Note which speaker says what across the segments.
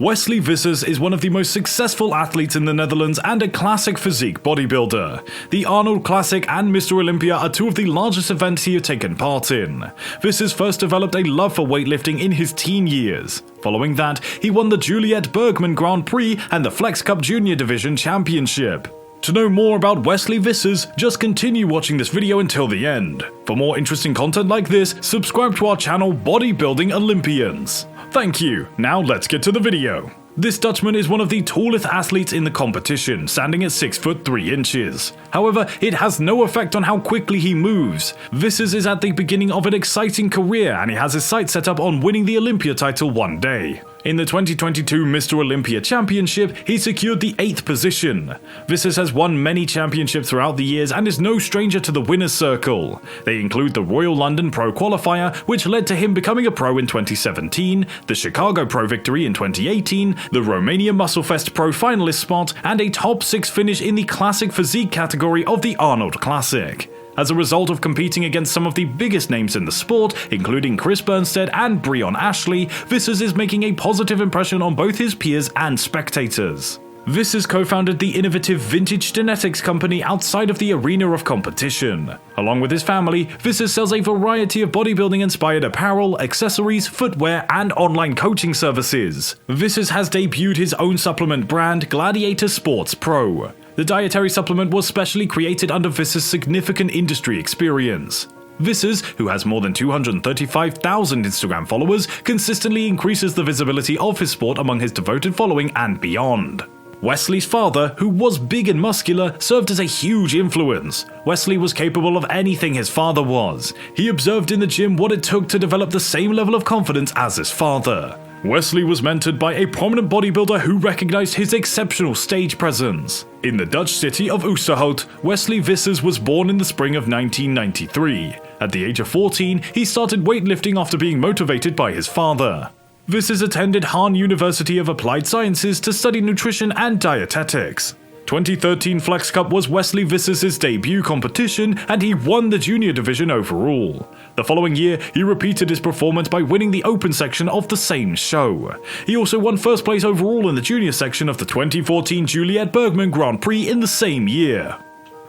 Speaker 1: Wesley Vissers is one of the most successful athletes in the Netherlands and a classic physique bodybuilder. The Arnold Classic and Mr. Olympia are two of the largest events he has taken part in. Vissers first developed a love for weightlifting in his teen years. Following that, he won the Juliet Bergman Grand Prix and the Flex Cup Junior Division Championship. To know more about Wesley Vissers, just continue watching this video until the end. For more interesting content like this, subscribe to our channel Bodybuilding Olympians. Thank you, now let's get to the video. This Dutchman is one of the tallest athletes in the competition, standing at 6 foot 3 inches. However, it has no effect on how quickly he moves. Vissers is at the beginning of an exciting career and he has his sights set up on winning the Olympia title one day. In the 2022 Mr. Olympia Championship, he secured the 8th position. Vissers has won many championships throughout the years and is no stranger to the winner's circle. They include the Royal London Pro Qualifier, which led to him becoming a pro in 2017, the Chicago Pro victory in 2018, the Romania Musclefest Pro finalist spot, and a top 6 finish in the classic physique category of the Arnold Classic. As a result of competing against some of the biggest names in the sport, including Chris Bernstead and BREON Ashley, Vissers is making a positive impression on both his peers and spectators. Vissers co-founded the innovative vintage genetics company outside of the arena of competition. Along with his family, Vissers sells a variety of bodybuilding-inspired apparel, accessories, footwear, and online coaching services. Vissers has debuted his own supplement brand, GLADIATOR Sports Pro. The dietary supplement was specially created under Vissers' significant industry experience. Vissers, who has more than 235,000 Instagram followers, consistently increases the visibility of his sport among his devoted following and beyond. Wesley's father, who was big and muscular, served as a huge influence. Wesley was capable of anything his father was. He observed in the gym what it took to develop the same level of confidence as his father. Wesley was mentored by a prominent bodybuilder who recognized his exceptional stage presence. In the Dutch city of Oosterhout, Wesley Vissers was born in the spring of 1993. At the age of 14, he started weightlifting after being motivated by his father. Vissers attended Hahn University of Applied Sciences to study nutrition and dietetics. 2013 Flex Cup was Wesley Vissers' debut competition and he won the junior division overall. The following year, he repeated his performance by winning the open section of the same show. He also won first place overall in the junior section of the 2014 Juliet Bergman Grand Prix in the same year.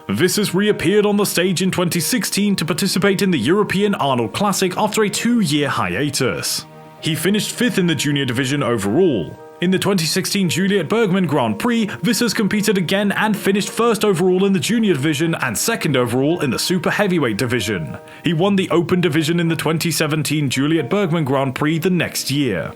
Speaker 1: Vissers reappeared on the stage in 2016 to participate in the European Arnold Classic after a 2-year hiatus. He finished 5th in the junior division overall. In the 2016 Juliet Bergman Grand Prix, Vissers competed again and finished 1st overall in the junior division and 2nd overall in the super heavyweight division. He won the open division in the 2017 Juliet Bergman Grand Prix the next year.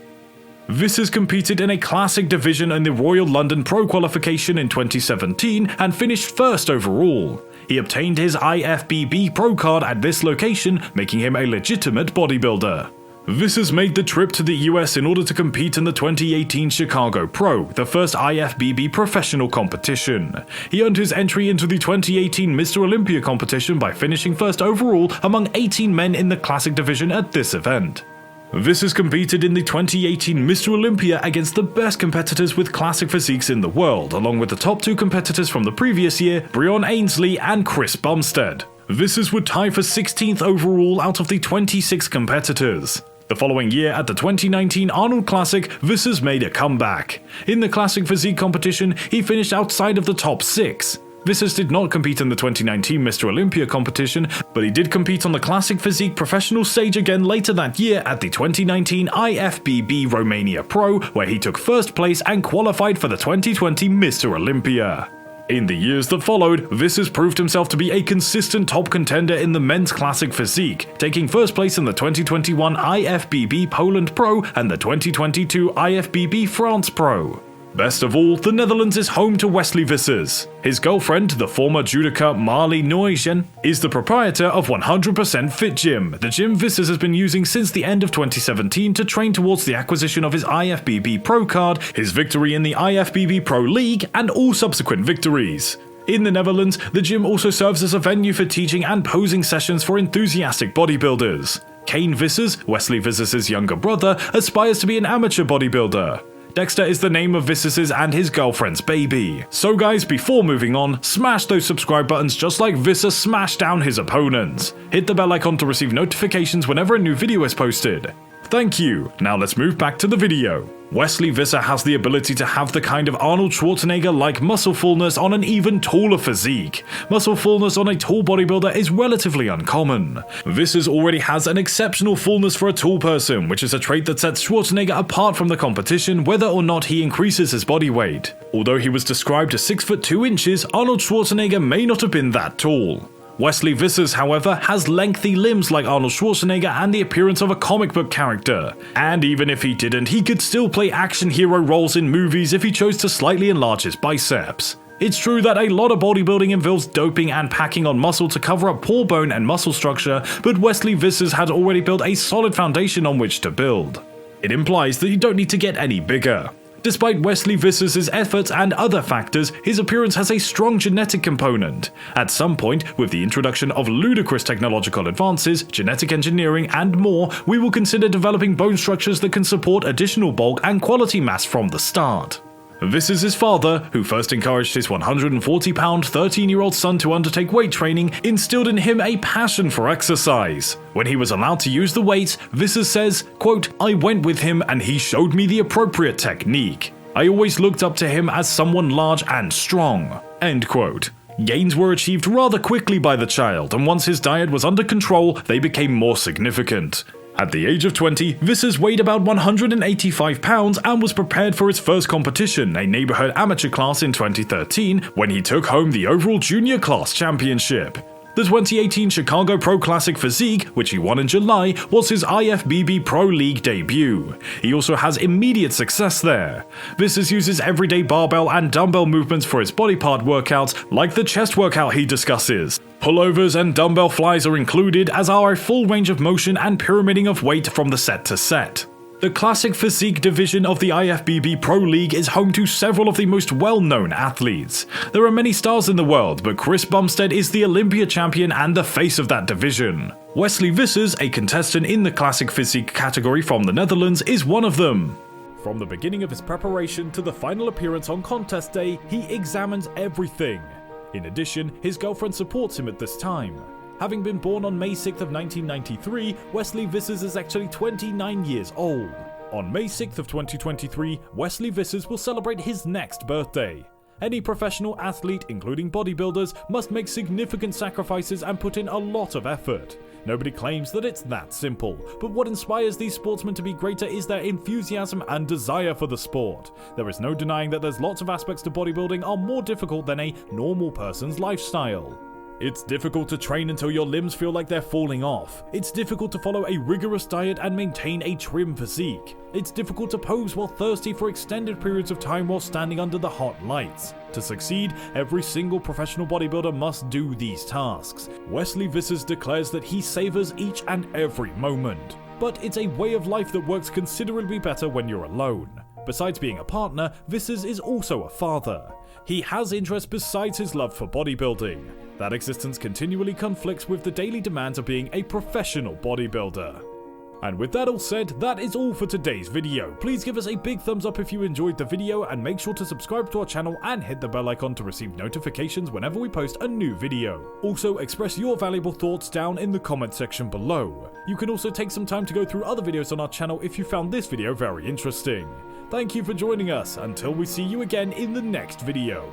Speaker 1: Vissers competed in a classic division in the Royal London Pro Qualification in 2017 and finished 1st overall. He obtained his IFBB Pro card at this location, making him a legitimate bodybuilder. Vissers made the trip to the US in order to compete in the 2018 Chicago Pro, the first IFBB professional competition. He earned his entry into the 2018 Mr. Olympia competition by finishing 1st overall among 18 men in the classic division at this event. Vissers competed in the 2018 Mr. Olympia against the best competitors with classic physiques in the world, along with the top 2 competitors from the previous year, BREON Ainsley and Chris Bumstead. Vissers would tie for 16th overall out of the 26 competitors. The following year, at the 2019 Arnold Classic, Vissers made a comeback. In the classic physique competition, he finished outside of the top 6. Vissers did not compete in the 2019 Mr. Olympia competition, but he did compete on the classic physique professional stage again later that year at the 2019 IFBB Romania Pro, where he took 1st place and qualified for the 2020 Mr. Olympia. In the years that followed, Vissers proved himself to be a consistent top contender in the men's classic physique, taking 1st place in the 2021 IFBB Poland Pro and the 2022 IFBB France Pro. Best of all, the Netherlands is home to Wesley Vissers. His girlfriend, the former judoka Marlie Nooijen, is the proprietor of 100% Fit Gym, the gym Vissers has been using since the end of 2017 to train towards the acquisition of his IFBB Pro card, his victory in the IFBB Pro League, and all subsequent victories. In the Netherlands, the gym also serves as a venue for teaching and posing sessions for enthusiastic bodybuilders. Kane Vissers, Wesley Vissers' younger brother, aspires to be an amateur bodybuilder. Dexter is the name of Vissers' and his girlfriend's baby. So guys, before moving on, smash those subscribe buttons just like Vissers smashed down his opponents. Hit the bell icon to receive notifications whenever a new video is posted. Thank you, now let's move back to the video. Wesley Vissers has the ability to have the kind of Arnold Schwarzenegger-like muscle fullness on an even taller physique. Muscle fullness on a tall bodybuilder is relatively uncommon. Vissers already has an exceptional fullness for a tall person, which is a trait that sets Schwarzenegger apart from the competition whether or not he increases his body weight. Although he was described as 6 foot 2 inches, Arnold Schwarzenegger may not have been that tall. Wesley Vissers, however, has lengthy limbs like Arnold Schwarzenegger and the appearance of a comic book character. And even if he didn't, he could still play action hero roles in movies if he chose to slightly enlarge his biceps. It's true that a lot of bodybuilding involves doping and packing on muscle to cover up poor bone and muscle structure, but Wesley Vissers had already built a solid foundation on which to build. It implies that you don't need to get any bigger. Despite Wesley Vissers' efforts and other factors, his appearance has a strong genetic component. At some point, with the introduction of ludicrous technological advances, genetic engineering, and more, we will consider developing bone structures that can support additional bulk and quality mass from the start. Vissers' father, who first encouraged his 140-pound, 13-year-old son to undertake weight training, instilled in him a passion for exercise. When he was allowed to use the weights, Vissers says, quote, "I went with him and he showed me the appropriate technique. I always looked up to him as someone large and strong." End quote. Gains were achieved rather quickly by the child, and once his diet was under control, they became more significant. At the age of 20, Vissers weighed about 185 pounds and was prepared for his first competition, a neighborhood amateur class in 2013, when he took home the overall junior class championship. The 2018 Chicago Pro Classic Physique, which he won in July, was his IFBB Pro League debut. He also has immediate success there. Vissers uses everyday barbell and dumbbell movements for his body part workouts, like the chest workout he discusses. Pullovers and dumbbell flies are included, as are a full range of motion and pyramiding of weight from the set to set. The Classic Physique division of the IFBB Pro League is home to several of the most well-known athletes. There are many stars in the world, but Chris Bumstead is the Olympia champion and the face of that division. Wesley Vissers, a contestant in the Classic Physique category from the Netherlands, is one of them. From the beginning of his preparation to the final appearance on contest day, he examines everything. In addition, his girlfriend supports him at this time. Having been born on May 6th of 1993, Wesley Vissers is actually 29 years old. On May 6th of 2023, Wesley Vissers will celebrate his next birthday. Any professional athlete, including bodybuilders, must make significant sacrifices and put in a lot of effort. Nobody claims that it's that simple, but what inspires these sportsmen to be greater is their enthusiasm and desire for the sport. There is no denying that there's lots of aspects to bodybuilding are more difficult than a normal person's lifestyle. It's difficult to train until your limbs feel like they're falling off. It's difficult to follow a rigorous diet and maintain a trim physique. It's difficult to pose while thirsty for extended periods of time while standing under the hot lights. To succeed, every single professional bodybuilder must do these tasks. Wesley Vissers declares that he savors each and every moment. But it's a way of life that works considerably better when you're alone. Besides being a partner, Vissers is also a father. He has interests besides his love for bodybuilding. That existence continually conflicts with the daily demands of being a professional bodybuilder. And with that all said, that is all for today's video. Please give us a big thumbs up if you enjoyed the video, and make sure to subscribe to our channel and hit the bell icon to receive notifications whenever we post a new video. Also, express your valuable thoughts down in the comment section below. You can also take some time to go through other videos on our channel if you found this video very interesting. Thank you for joining us. Until we see you again in the next video.